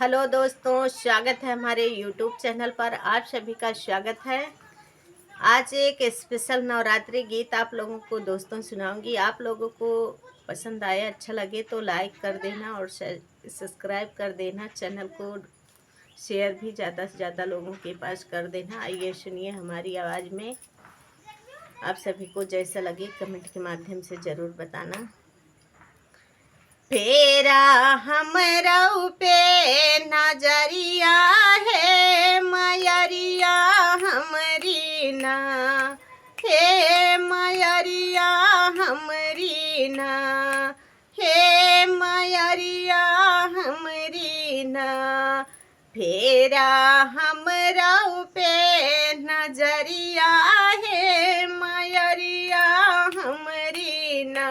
Hello दोस्तों, स्वागत है हमारे YouTube चैनल पर। आप सभी का स्वागत है। आज एक स्पेशल नवरात्रि गीत आप लोगों को दोस्तों सुनाऊंगी। आप लोगों को पसंद आए, अच्छा लगे तो लाइक कर देना और सब्सक्राइब कर देना। चैनल को शेयर भी ज़्यादा से ज़्यादा लोगों के पास कर देना। आइए सुनिए हमारी आवाज़ में। आप सभी को जैसा लगे कमेंट के माध्यम से ज़रूर बताना। फेरा हमरऊ पे नजरिया है मयरिया हमरी ना, हे मयरिया हमरी ना, हे मयरिया हमरी ना। फेरा हमरऊ पे नजरिया है मयरिया हमरी ना,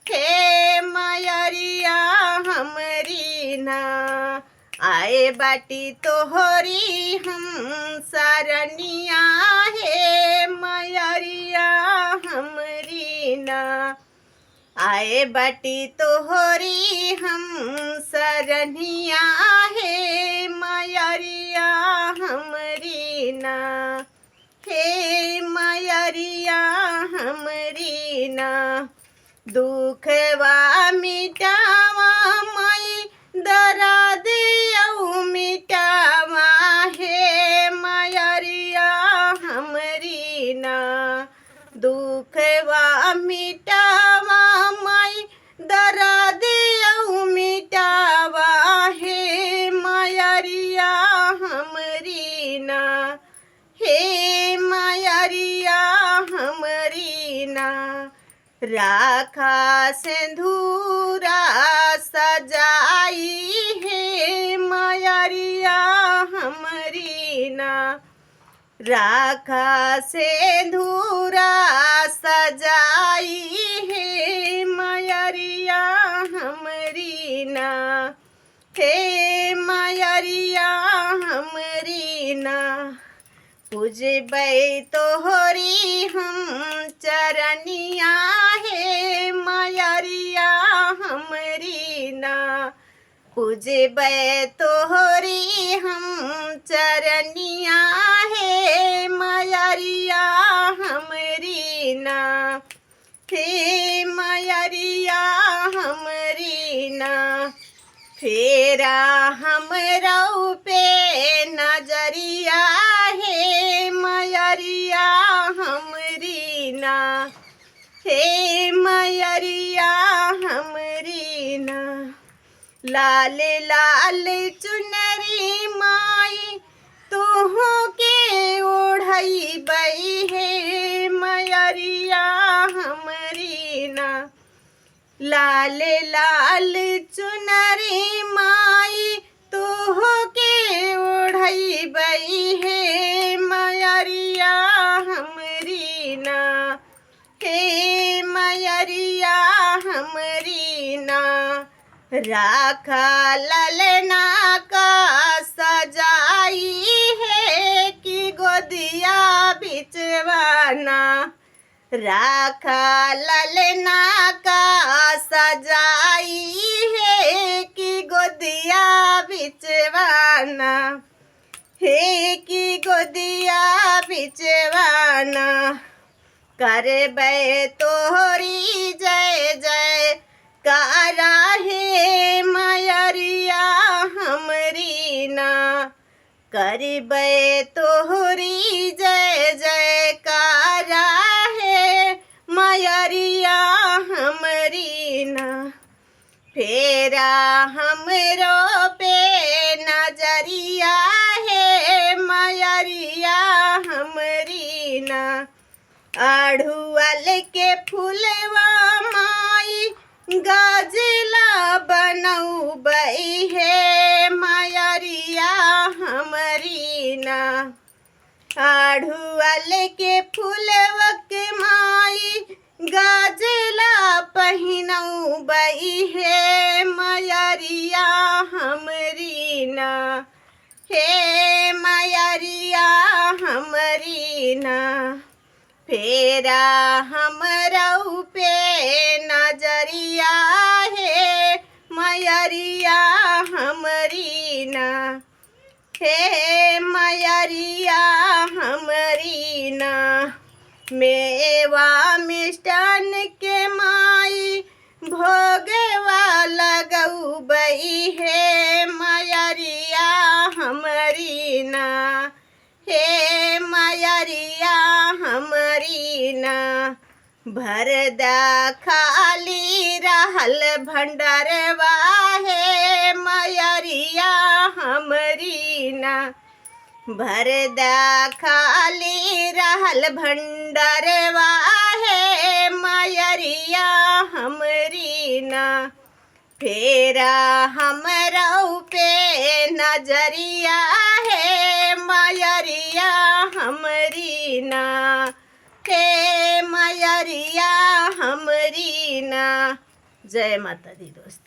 हे मयरिया हमरी ना। आए बाटी तोहरी हम सरनिया हे मयरिया हमरी ना। आए बाटी तोहरी हम सरनिया हे मयरिया हमरी ना, हे मयरिया हमरी ना। दुखवा मिटावा मई दर्द यऊ मिटावा हे मयरिया हमरी ना। दुखवा मिटावा मई दर्द यऊ मिटावा हे मयरिया हमरी ना, हे मयरिया हमरी ना। राखा सिंधूरा सजाई है मयरिया हमरी ना। राखा सिंधूरा सजाई है मयरिया हमरी ना, हे मयरिया हमरी ना। पूजबै तोहरी हम चरनिया हे मयरिया हमरी ना। पूजबै तोहरी हम चरनिया हे मयरिया हमरी ना, हे मयरिया हमरी ना। फेरा हमरऊ पे नजरिया हे मयरिया हमरी ना, हे मयरिया हमरी ना। लाल लाल चुनरी माई तुहू के ओढ़ई बई हे मयरिया हमरी ना। लाल लाल चुनरी माई तुहू के ओढ़ई बई हे मयरिया हमरी ना, हे मयरिया हमरी ना। राखा ललना का सजाई है कि गोदिया बिचवाना। राखा ललना का सजाई है कि गोदिया बिचवाना, हे कि गोदिया बिचवाना। करबै तोहरी जय जय कारा हे मयरिया हमरी ना। करबै तोहरी जय जय कारा हे मयरिया हमरी ना। फेरा हमरो पे नजरिया हे मयरिया हमरी ना। अढ़ुअल के फूलवा माई गजला बनऊ बई हे मयरिया हमरी ना। अढ़ुअल के फूलवा के माई गजला पहिनऊ बई हे मयरिया हमरी ना, हे मयरिया हमरी ना। फेरा हमरऊ पे नजरिया है मयरिया हमरी ना। हे मयरिया हमरी ना, मेवा मिष्टान के माई भोगवा लगौबई। हे मयरिया हमरी ना, हे मयरिया हमरी ना, भरदा खाली रहल भंडारवा। हे मयरिया हमरी ना, भरदा खाली रहल भंडारवा। हे मयरिया हमरी ना, फेरा हमरऊ पे नजरिया। हे मयरिया हमरी ना, हे मयरिया हमरी ना। जय माता दी दोस्त।